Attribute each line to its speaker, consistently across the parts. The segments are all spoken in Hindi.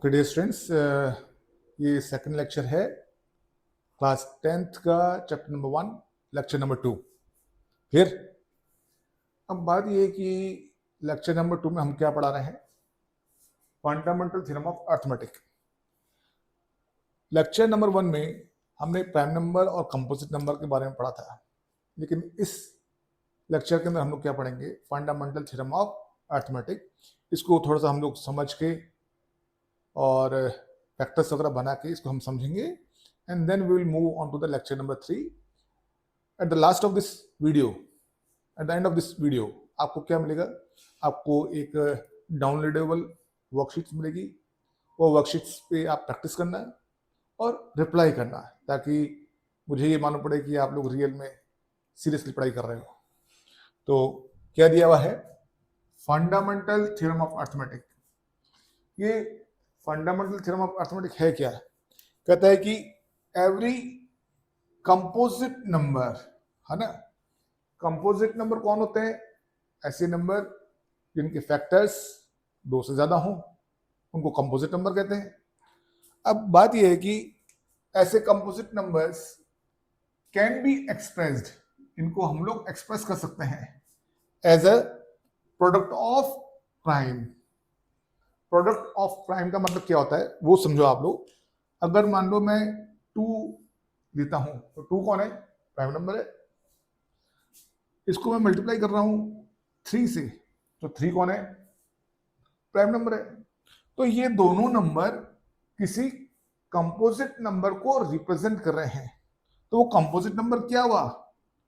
Speaker 1: ओके डियर स्टूडेंट्स, ये सेकंड लेक्चर है क्लास 10th का chapter number 1 lecture number 2। Clear? अब बात ये है कि लेक्चर नंबर 2 में हम क्या पढ़ा रहे हैं? Fundamental theorem of arithmetic. Lecture number 1 में हमने प्राइम नंबर और कंपोजिट नंबर के बारे में पढ़ा था, लेकिन इस लेक्चर के अंदर हम लोग क्या पढ़ेंगे? Fundamental theorem of arithmetic. इसको थोड़ा सा हम लोग समझ के और फैक्टर्स वगैरह बना के इसको हम समझेंगे, and then we will move on to the lecture number 3। At the last of this video, at the end of this video आपको क्या मिलेगा? आपको एक डाउनलोडेबल वर्कशीट्स मिलेगी। वो वर्कशीट्स पे आप प्रैक्टिस करना है और रिप्लाई करना है, ताकि मुझे ये मालूम पड़े कि आप लोग रियल में सीरियसली पढ़ाई कर रहे हो। तो क्या दिया हुआ है? Fundamental theorem of arithmetic. ये फंडामेंटल थ्योरम ऑफ अर्थमेटिक है क्या? कहता है कि एवरी कंपोजिट नंबर, है ना, कंपोजिट नंबर कौन होते हैं? ऐसे नंबर जिनके फैक्टर्स 2 से ज्यादा हों, उनको कंपोजिट नंबर कहते हैं। अब बात यह है कि ऐसे composite numbers can be expressed, इनको हम लोग एक्सप्रेस कर सकते हैं as a product of prime. Product of prime का मतलब क्या होता है वो समझो आप लोग। अगर मान लो मैं 2 लेता हूं, तो 2 कौन है? प्राइम नंबर है। इसको मैं मल्टीप्लाई कर रहा हूं 3 से, तो 3 कौन है? प्राइम नंबर है। तो ये दोनों नंबर किसी कंपोजिट नंबर को रिप्रेजेंट कर रहे हैं। तो वो कंपोजिट नंबर क्या हुआ?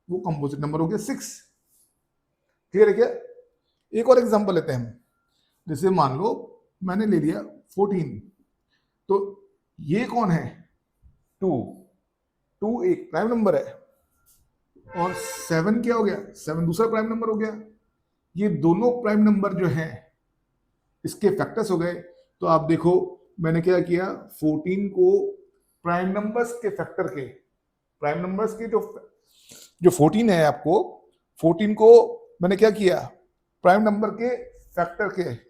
Speaker 1: वो कंपोजिट नंबर हो गया 6। क्लियर है क्या? एक और एग्जांपल लेते हैं हम। जैसे मान लो मैंने ले लिया 14, तो ये कौन है? 2 एक प्राइम नंबर है, और 7 क्या हो गया? 7 दूसरा प्राइम नंबर हो गया। ये दोनों प्राइम नंबर जो है इसके फैक्टर्स हो गए। तो आप देखो मैंने क्या किया, 14 को प्राइम नंबर्स के फैक्टर के, प्राइम नंबर्स के जो 14 है, आपको 14 को मैंने क्या किया? प्राइम नंबर के फैक्टर के,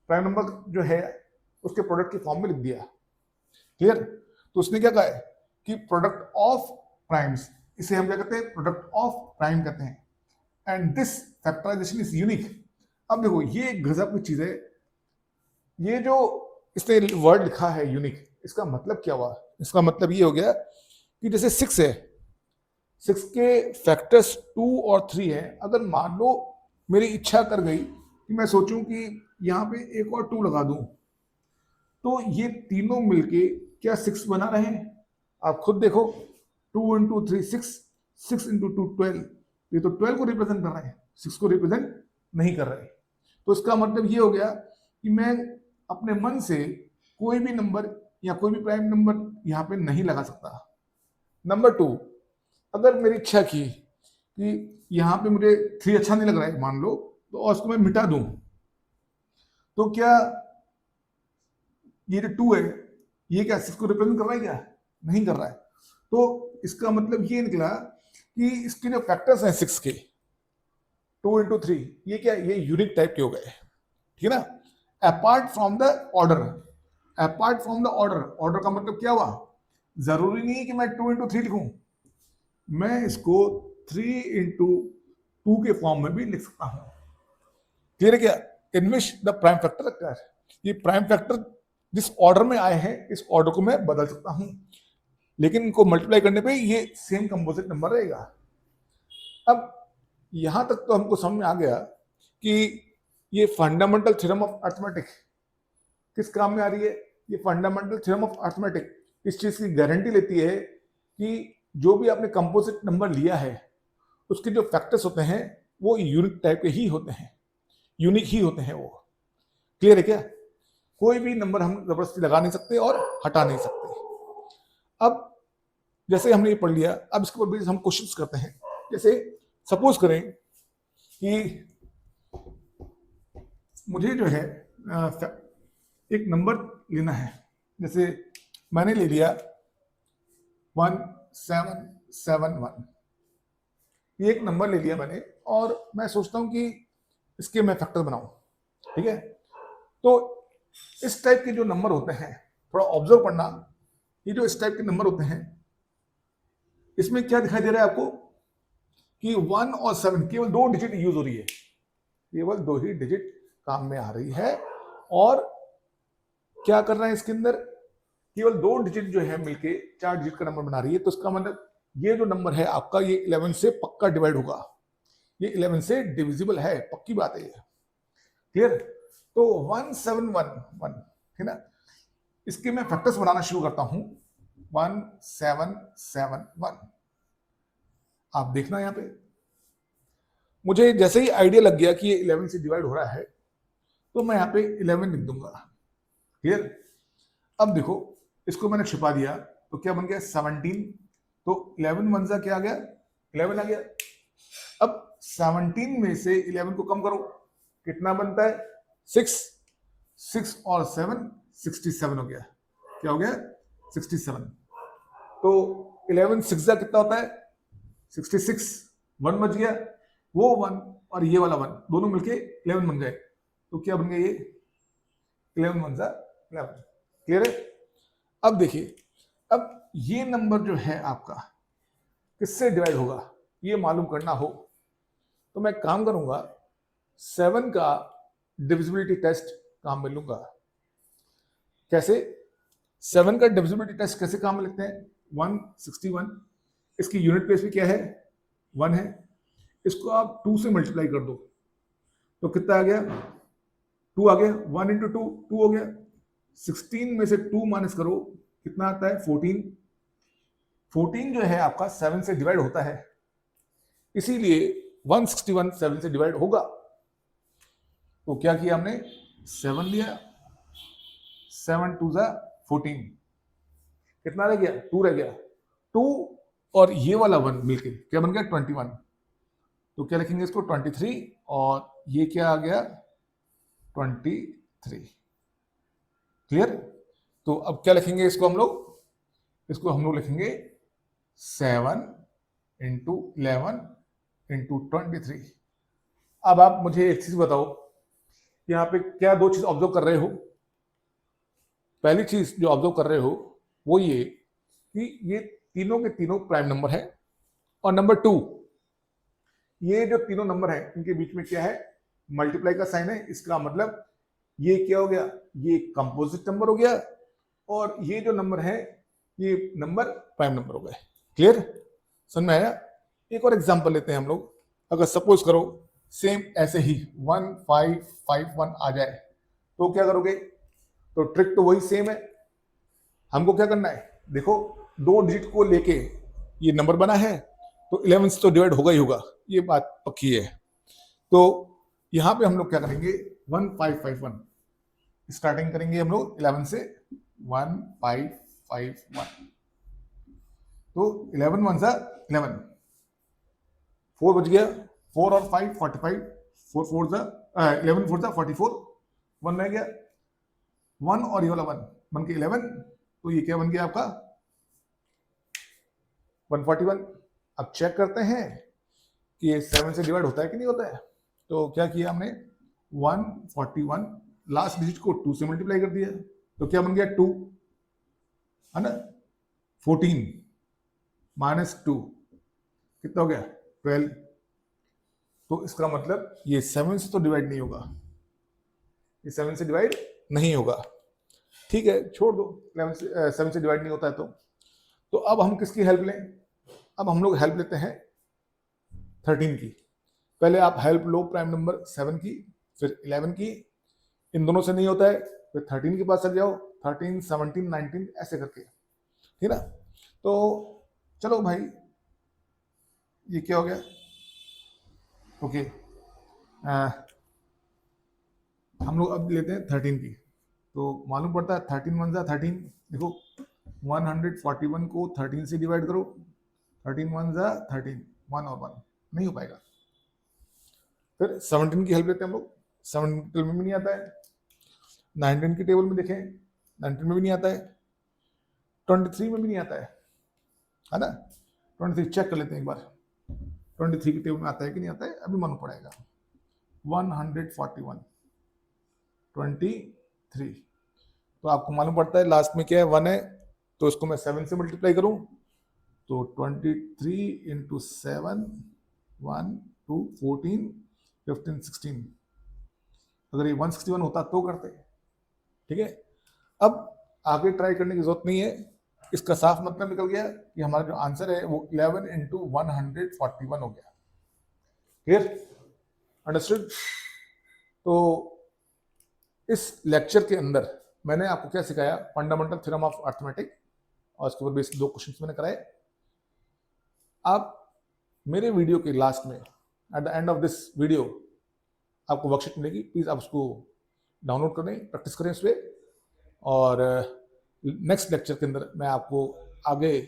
Speaker 1: प्राइम नंबर जो है उसके प्रोडक्ट के फॉर्म में लिख दिया। क्लियर? तो उसने क्या कहा है कि प्रोडक्ट ऑफ प्राइम्स, इसे हम क्या कहते हैं? प्रोडक्ट ऑफ प्राइम कहते हैं, and this factorization is unique. अब देखो ये एक गजब की चीज है। ये जो इसने वर्ड लिखा है यूनिक, इसका मतलब क्या हुआ? इसका मतलब ये हो गया कि जैसे 6 है, 6 के फैक्टर्स 2 और 3 है। अगर मान लो मेरी इच्छा कर गई कि मैं सोचूं कि यहाँ पे एक और 2 लगा दूं, तो ये तीनों मिलके क्या 6 बना रहे हैं? आप खुद देखो, 2 इंटू 3 6, 6 इंटू 2 12। ये तो 12 को रिप्रेजेंट कर रहे हैं, 6 को रिप्रेजेंट नहीं कर रहे। तो इसका मतलब ये हो गया कि मैं अपने मन से कोई भी नंबर या कोई भी प्राइम नंबर यहाँ पे नहीं लगा सकता। नंबर 2, अगर मेरी इच्छा की कि यहाँ पे मुझे 3 अच्छा नहीं लग रहा है मान लो, तो और उसको मैं मिटा दूं, तो क्या ये जो 2 है ये क्या 6 को रिप्रेजेंट कर रहा है? क्या नहीं कर रहा है। तो इसका मतलब ये निकला कि इसके जो फैक्टर्स हैं 6 के, 2 इंटू 3, ये क्या, ये यूनिक टाइप के हो गए। ठीक है ना? Apart from the order, apart from the order. Order का मतलब क्या हुआ? जरूरी नहीं है कि मैं 2 इंटू 3 लिखूं, मैं इसको 3 इंटू 2 के फॉर्म में भी लिख सकता हूं। क्लियर है क्या? इन विच द प्राइम फैक्टर रखता है। ये प्राइम फैक्टर जिस ऑर्डर में आए हैं, इस ऑर्डर को मैं बदल सकता हूं, लेकिन इनको मल्टीप्लाई करने पे ये सेम कंपोजिट नंबर रहेगा। अब यहां तक तो हमको समझ में आ गया कि ये फंडामेंटल थ्योरम ऑफ अर्थमेटिक किस काम में आ रही है। ये फंडामेंटल थ्योरम ऑफ अर्थमेटिक इस चीज की गारंटी लेती है कि जो भी आपने कंपोजिट नंबर लिया है उसके जो फैक्टर्स होते हैं वो यूनिक टाइप के ही होते हैं, यूनिक ही होते हैं वो। क्लियर है क्या? कोई भी नंबर हम जबरदस्ती लगा नहीं सकते और हटा नहीं सकते। अब जैसे हमने ये पढ़ लिया, अब इसके ऊपर हम क्वेश्चंस करते हैं। जैसे सपोज करें कि मुझे जो है एक नंबर लेना है। जैसे मैंने ले लिया 1771, ये एक नंबर ले लिया मैंने, और मैं सोचता हूं कि इसके मैं फैक्टर बनाऊं। ठीक है? तो इस टाइप के जो नंबर होते हैं, थोड़ा ऑब्जर्व करना, ये जो इस टाइप के नंबर होते हैं, इसमें क्या दिखाई दे रहा है आपको कि 1 और 7 केवल 2 डिजिट यूज हो रही है, केवल 2 ही डिजिट काम में आ रही है। और क्या कर रहे हैं इसके अंदर, केवल 2 डिजिट जो है मिलके 4 डिजिट का नंबर बना रही है। तो इसका मतलब ये जो नंबर है आपका, ये 11 से पक्का डिवाइड होगा, ये 11 से डिविजिबल है, पक्की बात है ये। क्लियर? तो 1711 है ना, इसके मैं फैक्टर्स बनाना शुरू करता हूं। 1771, आप देखना यहां पे, मुझे जैसे ही आइडिया लग गया कि ये 11 से डिवाइड हो रहा है, तो मैं यहां पे 11 लिख दूंगा। क्लियर? अब देखो, इसको मैंने छिपा दिया, तो क्या बन गया 17, तो 11 वन सा क्या आ गया, 11 आ गया। अब 17 में से 11 को कम करो, कितना बनता है 6, 6 और 7 67 हो गया। क्या हो गया 67। तो 11 6 जा कितना होता है 66, 1 बच गया, वो 1 और ये वाला 1 दोनों मिलके 11 बन गए। तो क्या बन गया ये 11 वन जा 11। क्लियर है? अब देखिए, अब ये नंबर जो है आपका किससे डिवाइड होगा, ये मालूम करना हो तो मैं काम करूंगा, 7 का डिविजिबिलिटी टेस्ट काम में लूंगा। कैसे 7 का डिविजिबिलिटी टेस्ट कैसे काम में लिखते हैं, 161, इसकी यूनिट प्लेस भी क्या है 1 है, इसको आप 2 से मल्टीप्लाई कर दो, तो कितना आ गया 2 आ गया, 1 इंटू 2 2 हो गया। 16 में से 2 माइनस करो, कितना आता है 14। 14 जो है आपका 7 से डिवाइड होता है, इसीलिए 161 7 से डिवाइड होगा। तो क्या किया हमने 7 लिया, 7 2 जा 14, कितना रह गया 2 रह गया, 2 और ये वाला 1 मिलके क्या बन गया 21। तो क्या लिखेंगे इसको 23, और ये क्या आ गया 23। क्लियर? तो अब क्या लिखेंगे इसको हम लोग, इसको हम लोग लिखेंगे 7 इंटू 11 इंटू 23। अब आप मुझे एक चीज बताओ, यहाँ पे क्या 2 चीज ऑब्जर्व कर रहे हो। पहली चीज जो ऑब्जर्व कर रहे हो वो ये कि ये तीनों के तीनों प्राइम नंबर है, और नंबर 2, ये जो तीनों नंबर है इनके बीच में क्या है मल्टीप्लाई का साइन है। इसका मतलब ये क्या हो गया, ये कंपोजिट नंबर हो गया, और ये जो नंबर है ये नंबर प्राइम नंबर हो गए। क्लियर? समझ में आया? एक और एग्जांपल लेते हैं हम लोग। अगर सपोज करो सेम ऐसे ही 1551 आ जाए, तो क्या करोगे, तो ट्रिक तो वही सेम है। हमको क्या करना है, देखो 2 डिजिट को लेके ये नंबर बना है, तो 11 से तो डिवाइड होगा ही होगा, ये बात पक्की है। तो यहां पे हम लोग क्या करेंगे 1551 स्टार्टिंग करेंगे हम लोग 11 से 1551। तो 11 वन सा 11, 4 बच गया, 4 और 5 45, 4 4 जा 11 4 जा 44, 1 रह गया, 1 और ये वाला 1 बन के 11, तो ये क्या बन गया आपका 141। अब चेक करते हैं कि ये 7 से डिवाइड होता है कि नहीं होता है। तो क्या किया हमने 141 लास्ट डिजिट को 2 से मल्टीप्लाई कर दिया, तो क्या बन गया 2 है ना, 14 माइनस 2 कितना हो गया 12। तो इसका मतलब ये 7 से तो डिवाइड नहीं होगा, ये 7 से डिवाइड नहीं होगा। ठीक है, छोड़ दो, 7 से डिवाइड नहीं होता है तो अब हम किसकी हेल्प लें, अब हम लोग हेल्प लेते हैं 13 की। पहले आप हेल्प लो प्राइम नंबर 7 की, फिर 11 की, इन दोनों से नहीं होता है फिर 13 के पास चल जाओ, 13 17 19 ऐसे करके, ठीक ना। तो चलो भाई, ये क्या हो गया, ओके हम लोग अब लेते हैं 13 की। तो मालूम पड़ता है 13 वन जा 13, देखो 141 को 13 से डिवाइड करो, 13 वन जा 13, 1 और 1 नहीं हो पाएगा। फिर 17 की हेल्प लेते हैं हम लोग, 17 में भी नहीं आता है, 19 की टेबल में देखें 19 में भी नहीं आता है, 23 में भी नहीं आता है ना। 23 चेक कर लेते हैं एक बार, 23 की टेबल में आता है कि नहीं आता है, अभी मालूम पड़ेगा। 141 23 तो आपको मालूम पड़ता है लास्ट में क्या है, 1 है, तो इसको मैं 7 से मल्टीप्लाई करूं तो 23 इंटू 7, 1 2 14 15 16, अगर ये 161 होता तो करते। ठीक है, अब आगे ट्राई करने की जरूरत नहीं है, इसका साफ मतलब निकल गया कि हमारा जो आंसर है वो 11 इंटू 141 हो गया। Clear, understood. तो इस लेक्चर के अंदर मैंने आपको क्या सिखाया, फंडामेंटल थ्योरम ऑफ अर्थमेटिक, और उसके ऊपर बेसिक 2 क्वेश्चंस मैंने कराए। आप मेरे वीडियो के लास्ट में, eight the end of this video, आपको वर्कशीट मिलेगी, प्लीज आप उसको डाउनलोड करें, प्रैक्टिस करें उस पर, और नेक्स्ट लेक्चर के अंदर मैं आपको आगे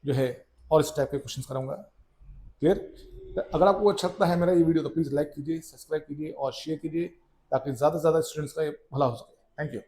Speaker 1: जो है और इस टाइप के क्वेश्चंस कराऊंगा। क्लियर। तो अगर आपको अच्छा लगता है मेरा ये वीडियो तो प्लीज लाइक कीजिए, सब्सक्राइब कीजिए और शेयर कीजिए, ताकि ज्यादा से ज्यादा स्टूडेंट्स का ये भला हो सके। Thank you.